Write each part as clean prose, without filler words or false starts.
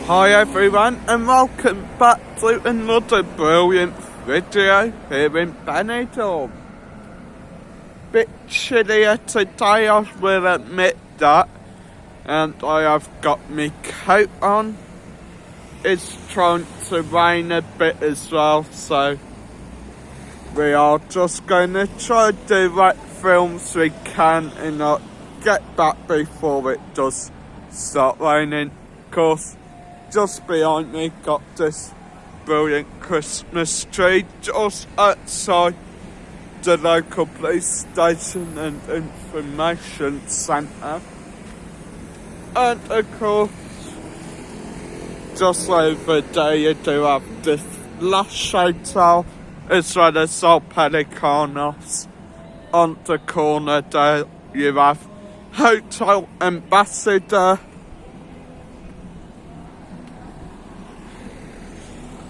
Hi everyone and welcome back to another brilliant video here in Benidorm. Bit chillier today, I will admit that, and I have got my coat on. It's trying to rain a bit as well, so we are just going to try to do what films we can and not get back before it does start raining. Of course, just behind me got this brilliant Christmas tree just outside the local police station and information centre. And of course, just over there you do have this lush hotel as well as El Pelicanos. On the corner there you have Hotel Ambassador.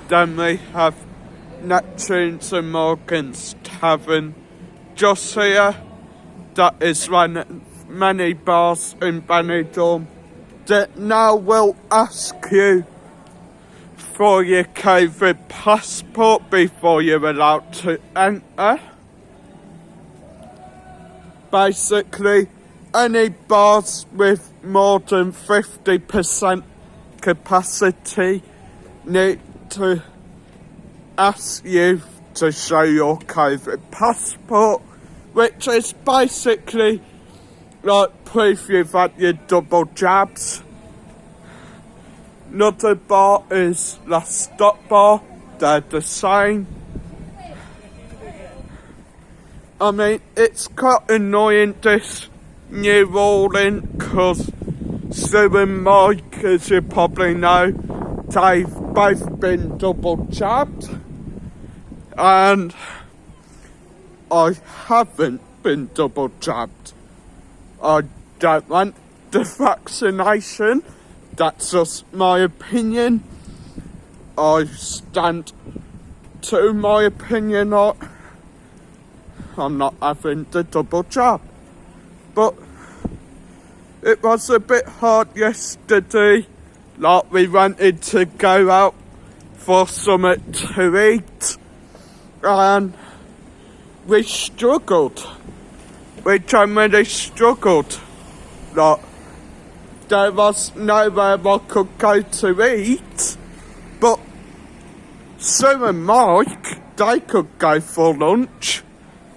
Then we have Neptune's and Morgan's Tavern just here. That is one of many bars in Benidorm that now will ask you for your COVID passport before you're allowed to enter. Basically, any bars with more than 50% capacity need to ask you to show your COVID passport, which is basically like proof you've had your double jabs. Another bar is Last Stop Bar, they're the same. I mean, it's quite annoying this new ruling, because Sue and Mike, as you probably know, they've both been double jabbed, and I haven't been double jabbed. I don't want the vaccination, that's just my opinion. I stand to my opinion. I'm not having the double jab. But it was a bit hard yesterday. Like, we wanted to go out for something to eat, and we struggled. We generally struggled. Like, there was nowhere I could go to eat, but Sue and Mike, they could go for lunch.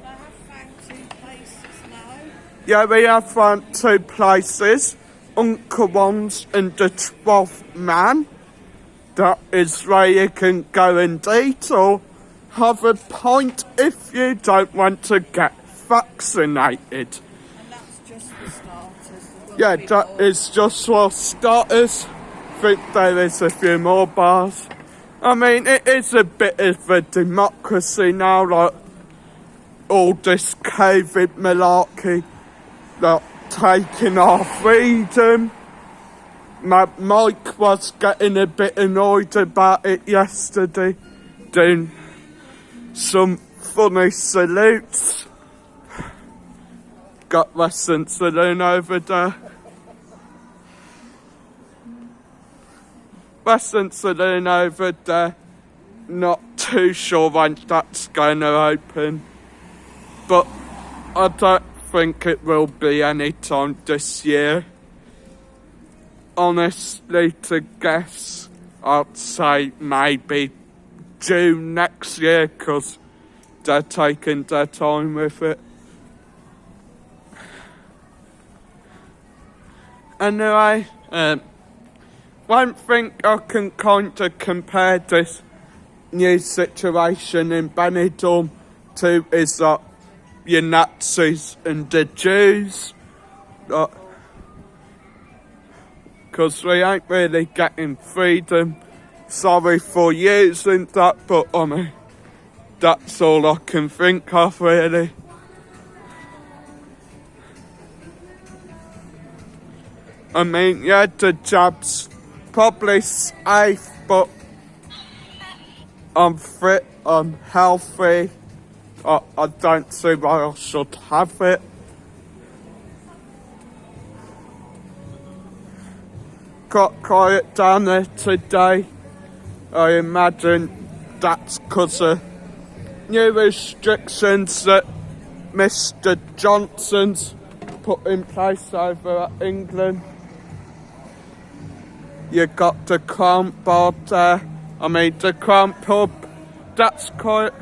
I have found 2 places now. Yeah, we have found 2 places. Uncle One's and the 12th Man. That is where you can go and eat or have a pint if you don't want to get vaccinated. And that's just for starters. Yeah, that is just for starters. I think there is a few more bars. I mean, it is a bit of a democracy now, like all this COVID malarkey, like taking our freedom. Mike was getting a bit annoyed about it yesterday, doing some funny salutes. Got Western Saloon over there. Western Saloon over there. Not too sure when that's going to open, but I don't think it will be any time this year. Honestly, to guess, I'd say maybe June next year, because they're taking their time with it. Anyway, one thing I can kind of compare this new situation in Benidorm to is that your Nazis and the Jews, because we ain't really getting freedom. Sorry for using that, but I mean, that's all I can think of really. I mean, yeah, the jab's probably safe, but I'm fit, I'm healthy. I don't see why I should have it. got quiet down there today. I imagine that's because of new restrictions that Mr. Johnson's put in place over at England. You got the Crown Bar there. The Crown Pub. That's quiet.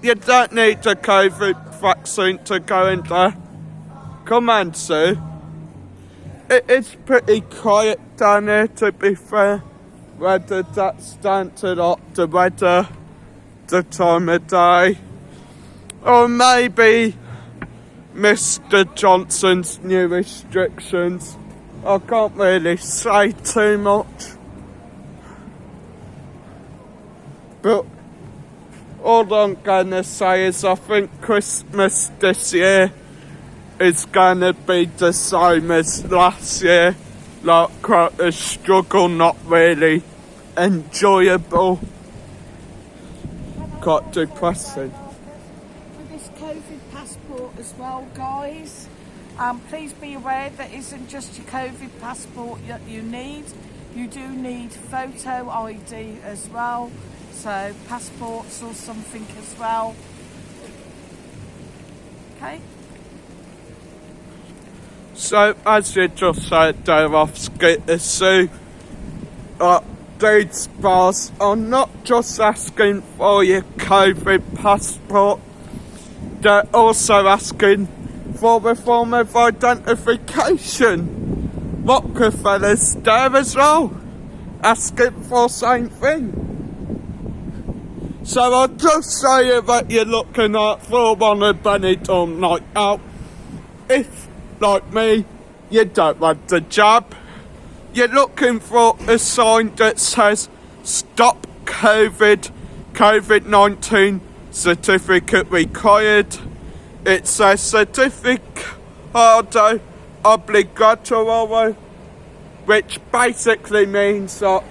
You don't need a COVID vaccine to go in there. Come on, Sue. It is pretty quiet down here, to be fair. Whether that's down to the weather, the time of day, or maybe Mr. Johnson's new restrictions. I can't really say too much. But all I'm gonna say is I think Christmas this year is gonna be the same as last year. Like quite a struggle, not really enjoyable. Quite depressing. For this COVID passport as well, guys. Please be aware that isn't just your COVID passport that you need. You do need photo ID as well. So passports or something as well. Okay. So as you just said there off Skitter Sue, these bars are not just asking for your COVID passport, they're also asking for a form of identification. Rockefeller's there as well, asking for the same thing. So I'll just say that you're looking out for one of Benidorm night out. If, like me, you don't want the jab, you're looking for a sign that says Stop COVID-19 certificate required. It says certificado obligatorio, which basically means that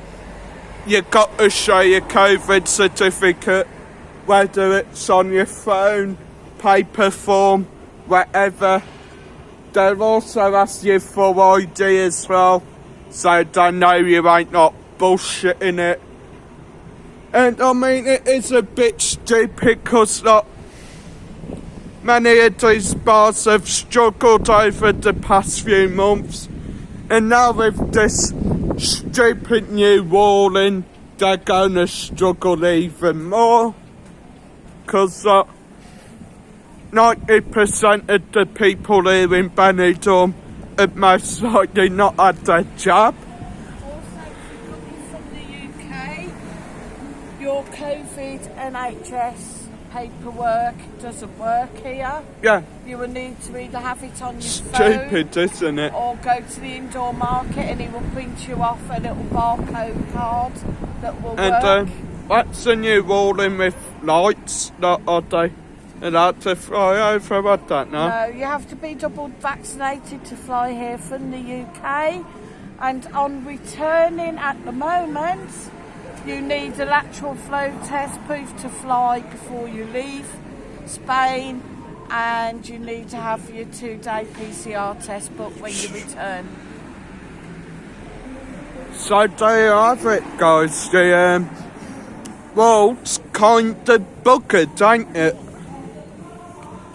you got to show your COVID certificate, whether it's on your phone, paper form, whatever. They'll also ask you for ID as well, so they know you ain't not bullshitting it. And it is a bit stupid because many of these bars have struggled over the past few months, and now with this stupid new warning, they're going to struggle even more, because 90% of the people here in Benidorm have most likely not had their jab. Also, if you're coming from the UK, your COVID NHS paperwork doesn't work here. Yeah. You will need to either have it on your Stupid, phone, isn't it? or go to the indoor market and it will print you off a little barcode card that will work. That's a new warning with lights, are they allowed to fly over? I don't know. No, you have to be double vaccinated to fly here from the UK, and on returning at the moment you need a lateral flow test proof to fly before you leave Spain, and you need to have your 2-day PCR test booked when you return. So there you have it, guys. The world's kind of buggered, ain't it?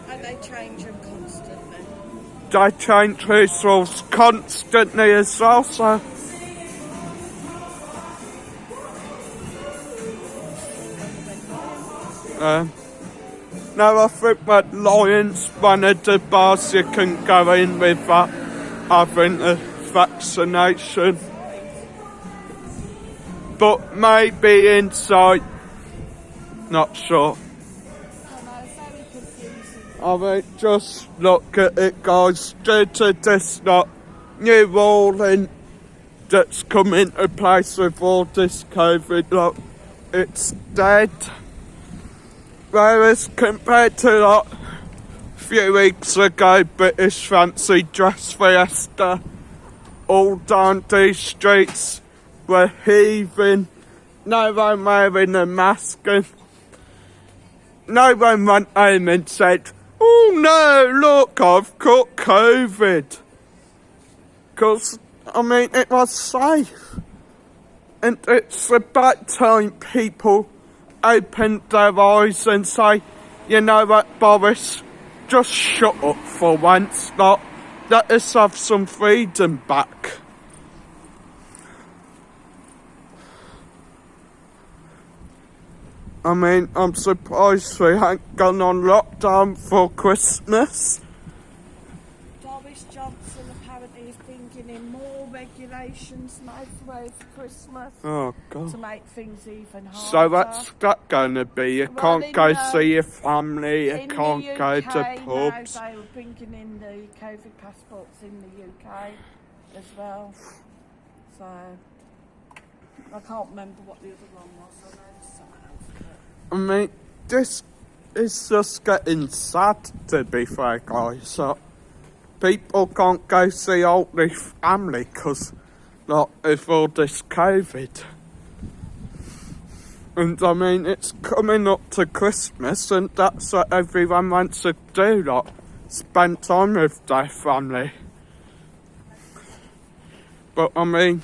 And they change them constantly. They change these rules constantly as well, so... No, I think that Lion's one of the bars you can go in without having a vaccination. But maybe inside, not sure. Just look at it, guys. Due to this new warning that's come into place with all this COVID, look, it's dead. Whereas compared to a few weeks ago, British Fancy Dress Fiesta, all down these streets were heaving, no one wearing a mask, and no one went home and said, "Oh no, look, I've got COVID." Because I mean, it was safe. And it's about time people opened their eyes and say, you know what, Boris, just shut up for once. Like, let us have some freedom back. I mean, I'm surprised we ain't gone on lockdown for Christmas. Boris Johnson apparently is bringing in more regulations now for Christmas Oh, God. to make things even harder. So what's that going to be? You Well, can't go in, see your family, you in can't the go UK, to pubs. now they were bringing in the COVID passports in the UK as well. So I can't remember what the other one was. I know there's something else. I mean, this is just getting sad, to be fair, guys. So people can't go see all their family because, like, of all this COVID. And I mean, it's coming up to Christmas, and that's what everyone wants to do, like, spend time with their family. But I mean,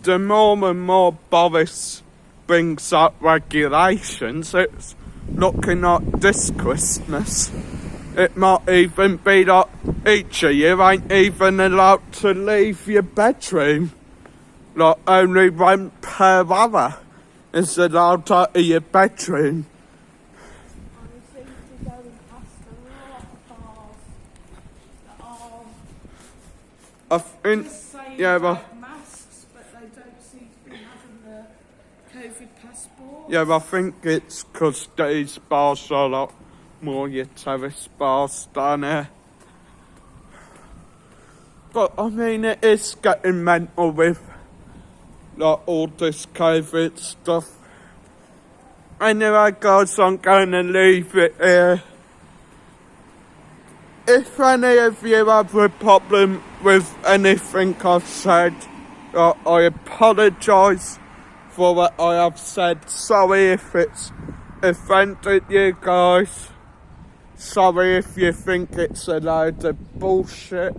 the more and more Boris brings up regulations, it's looking like this Christmas it might even be like each of you ain't even allowed to leave your bedroom. Like, only one per hour is allowed out of your bedroom. I seem to be going past a lot of bars that are I think, just saying yeah, about masks, but they don't seem to be having the COVID passport. yeah, I think it's because these bars are like more your terrace bars down here. But I mean, it is getting mental with like all this COVID stuff. Anyway, guys, I'm going to leave it here. If any of you have a problem with anything I've said, I apologise for what I have said. Sorry if it's offended you guys. Sorry if you think it's a load of bullshit.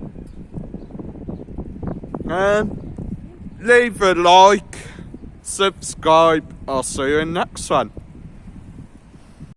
Leave a like, subscribe. I'll see you in the next one.